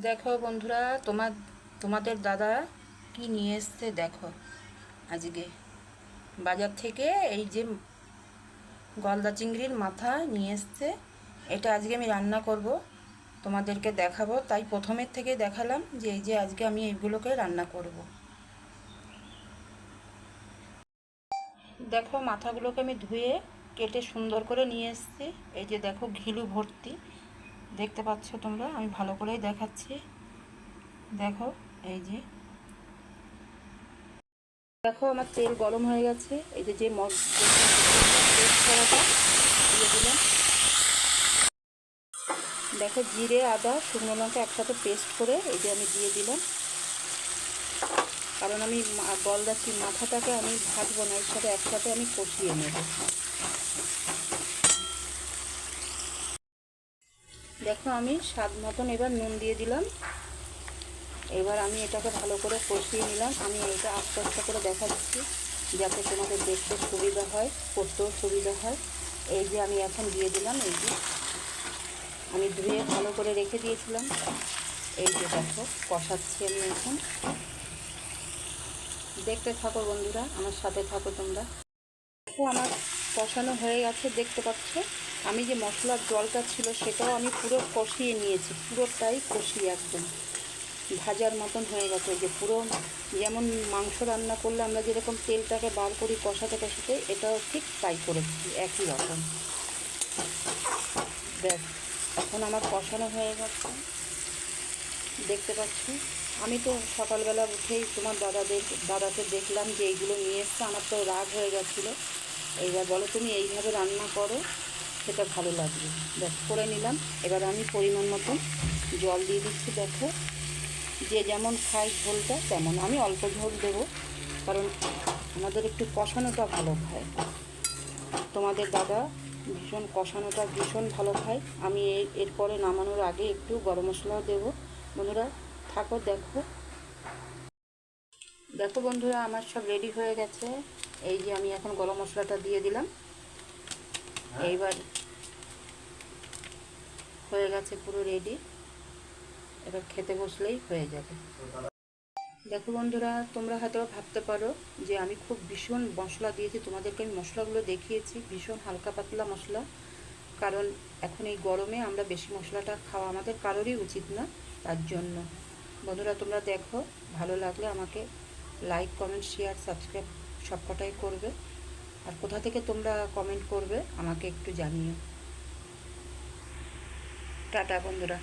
দেখো বন্ধুরা, তোমাদের দাদা কি নিয়ে এসছে দেখো। আজকে বাজার থেকে এই যে গলদা চিংড়ির মাথা নিয়ে এসছে। এটা আজকে আমি রান্না করব, তোমাদেরকে দেখাবো। তাই প্রথমের থেকে দেখালাম যে এই যে আজকে আমি এইগুলোকে রান্না করব। দেখো মাথাগুলোকে আমি ধুয়ে কেটে সুন্দর করে নিয়ে এসেছি। এই যে দেখো ঘিলু ভর্তি, দেখতে পাচ্ছ তোমরা, আমি ভালো করেই দেখাচ্ছি। দেখো এই যে দেখো আমার তেল গরম হয়ে গেছে। এই যে পেস্ট করাটা দিয়ে দিলাম। দেখো জিরে আদা শুকনো লঙ্কা একসাথে পেস্ট করে এই যে আমি দিয়ে দিলাম। কারণ আমি গলদা মাথাটাকে আমি ভাজবো না, এর সাথে একসাথে আমি কষিয়ে নেব। দেখো আমি স্বাদ মতন এবার নুন দিয়ে দিলাম। এবার আমি এটাকে ভালো করে কষিয়ে নিলাম। আমি এটা আস্তে আস্তে করে দেখাচ্ছি যাতে তোমাদের দেখতে সুবিধা হয়, করতেও সুবিধা হয়। এই যে আমি এখন দিয়ে দিলাম, এই যে আমি ধুয়ে ভালো করে রেখে দিয়েছিলাম। এই যে দেখো কষাচ্ছি আমি এখন। দেখতে থাকো বন্ধুরা, আমার সাথে থাকো তোমরা। দেখো আমার কষানো হয়ে গেছে, দেখতে পাচ্ছ। আমি যে মশলার জলটা ছিল সেটাও আমি পুরো কষিয়ে নিয়েছি, পুরোটাই কষিয়ে একদম ভাজার মতন হয়ে গেছে। যে পুরো যেমন মাংস রান্না করলে আমরা যেরকম তেলটাকে বার করি কষাতে কষাতে, এটাও ঠিক তাই করেছি, একই রকম। ব্যাস, এখন আমার কষানো হয়ে গেছে, দেখতে পাচ্ছি। আমি তো সকালবেলা উঠেই তোমার দাদাকে দেখলাম যে এইগুলো নিয়ে এসছে। আমার তো রাগ হয়ে গেছিলো। এইবার বলো তুমি এইভাবে রান্না করো, সেটা ভালো লাগবে। ব্যাস করে নিলাম। এবার আমি পরিমাণ মতন জল দিয়ে দিচ্ছি। দেখো যে যেমন খায় ঝোলটা তেমন, আমি অল্প ঝোল দেবো, কারণ আমাদের একটু কষানোটা ভালো খায়। তোমাদের দাদা কষানোটা ভীষণ ভালো খায়। আমি এরপরে নামানোর আগে একটু গরম মশলাও দেবো। বন্ধুরা থাকো, দেখো দেখো বন্ধুরা, আমার সব রেডি হয়ে গেছে। এই যে আমি এখন গরম মশলাটা দিয়ে দিলাম। এইবার হয়ে গেছে পুরো রেডি। এবার খেতে বসলেই হয়ে যাবে। দেখো বন্ধুরা, তোমরা হয়তো ভাবতে পারো যে আমি খুব ভীষণ মশলা দিয়েছি। তোমাদেরকে আমি মশলাগুলো দেখিয়েছি, ভীষণ হালকা পাতলা মশলা। কারণ এখন এই গরমে আমরা বেশি মশলাটা খাওয়া আমাদের কারোরই উচিত না। তার জন্য বন্ধুরা তোমরা দেখো, ভালো লাগলে আমাকে লাইক কমেন্ট শেয়ার সাবস্ক্রাইব সবকটাই করবে। আর কোথা থেকে তোমরা কমেন্ট করবে আমাকে একটু জানিও। টাটা বন্ধুরা।